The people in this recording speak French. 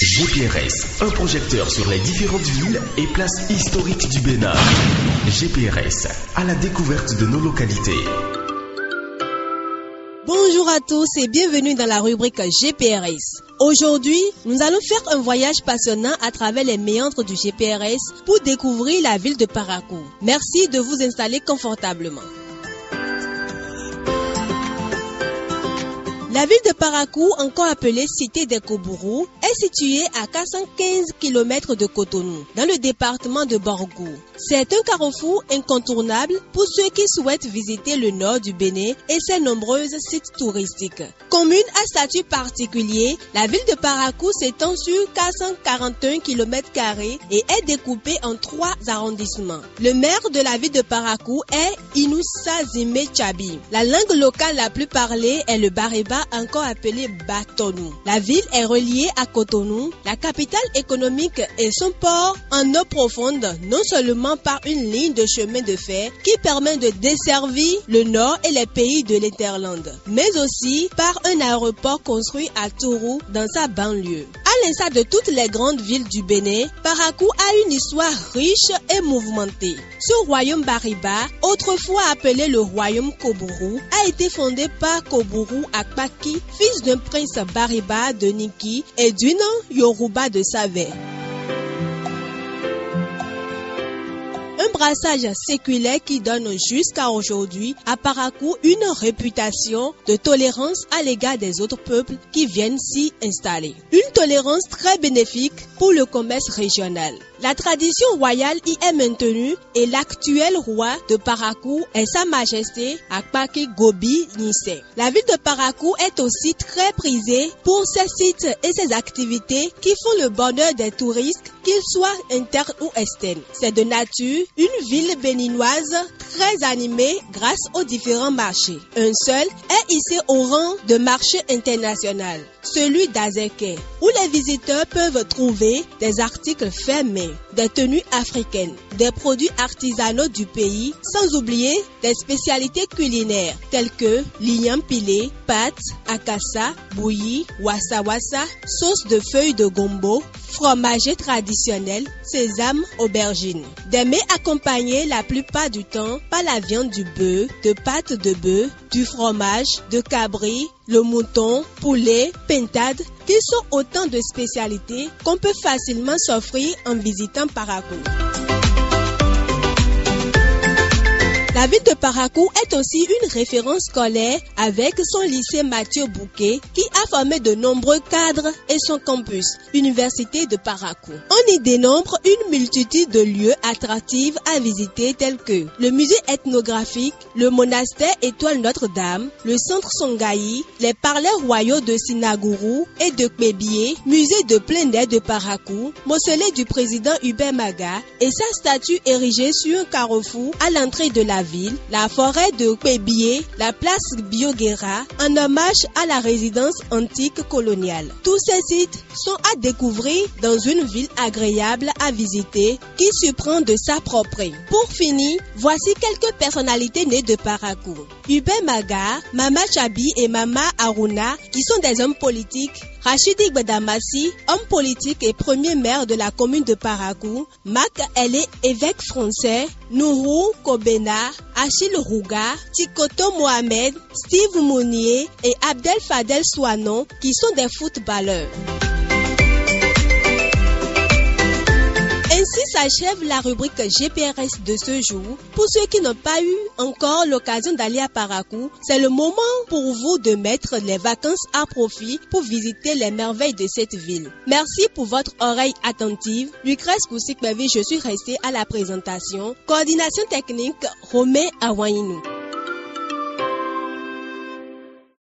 GPRS, un projecteur sur les différentes villes et places historiques du Bénin. GPRS, à la découverte de nos localités. Bonjour à tous et bienvenue dans la rubrique GPRS. Aujourd'hui, nous allons faire un voyage passionnant à travers les méandres du GPRS pour découvrir la ville de Parakou. Merci de vous installer confortablement. La ville de Parakou, encore appelée Cité des Kobourou, est située à 415 km de Cotonou, dans le département de Borgou. C'est un carrefour incontournable pour ceux qui souhaitent visiter le nord du Bénin et ses nombreux sites touristiques. Commune à statut particulier, la ville de Parakou s'étend sur 441 km² et est découpée en 3 arrondissements. Le maire de la ville de Parakou est Inoussa Zime Chabi. La langue locale la plus parlée est le Bariba, encore appelé Batonou. La ville est reliée à Cotonou, la capitale économique, et son port en eau profonde, non seulement par une ligne de chemin de fer qui permet de desservir le nord et les pays de l'Interland, mais aussi par un aéroport construit à Tourou dans sa banlieue. À l'instar de toutes les grandes villes du Bénin, Parakou a une histoire riche et mouvementée. Ce royaume Bariba, autrefois appelé le royaume Kobourou, a été fondé par Kobourou Akpaki, fils d'un prince Bariba de Niki et d'une Yoruba de Save. Un brassage séculaire qui donne jusqu'à aujourd'hui à Parakou une réputation de tolérance à l'égard des autres peuples qui viennent s'y installer. Une tolérance très bénéfique pour le commerce régional. La tradition royale y est maintenue et l'actuel roi de Parakou est Sa Majesté Akpaki Gobi Nissé. La ville de Parakou est aussi très prisée pour ses sites et ses activités qui font le bonheur des touristes, qu'ils soient internes ou externes. C'est de nature une ville béninoise très animée grâce aux différents marchés. Un seul est hissé au rang de marché international, celui d'Azeke, où les visiteurs peuvent trouver des articles faits main, des tenues africaines, des produits artisanaux du pays, sans oublier des spécialités culinaires telles que lignam pilé, pâtes, akassa, bouilli, wassa-wassa, sauce de feuilles de gombo, fromager traditionnel, sésame, aubergine. Des mets accompagnés la plupart du temps par la viande du bœuf, de pâtes de bœuf, du fromage, de cabri, le mouton, poulet, pintade, qui sont autant de spécialités qu'on peut facilement s'offrir en visitant Parakou. La ville de Parakou est aussi une référence scolaire avec son lycée Mathieu Bouquet qui a formé de nombreux cadres et son campus, Université de Parakou. On y dénombre une multitude de lieux attractifs à visiter tels que le musée ethnographique, le monastère Étoile Notre-Dame, le centre Songaï, les parlers royaux de Sinagourou et de Kpébie, musée de plein air de Parakou, mausolée du président Hubert Maga et sa statue érigée sur un carrefour à l'entrée de la ville, la forêt de Kpébie, la place Bioguera, en hommage à la résidence antique coloniale. Tous ces sites sont à découvrir dans une ville agréable à visiter qui surprend de sa propreté. Pour finir, voici quelques personnalités nées de Parakou. Hubert Maga, Mama Chabi et Mama Aruna, qui sont des hommes politiques. Rachidi Gbadamassi, homme politique et premier maire de la commune de Parakou. Mac Elé, évêque français. Nourou Kobena, Achille Rouga, Tikoto Mohamed, Steve Mounier et Abdel Fadel Souanon, qui sont des footballeurs. Ainsi s'achève la rubrique GPRS de ce jour. Pour ceux qui n'ont pas eu encore l'occasion d'aller à Parakou, c'est le moment pour vous de mettre les vacances à profit pour visiter les merveilles de cette ville. Merci pour votre oreille attentive. Lucrèce Koussikbevi, je suis restée à la présentation. Coordination technique, Romain Awainou.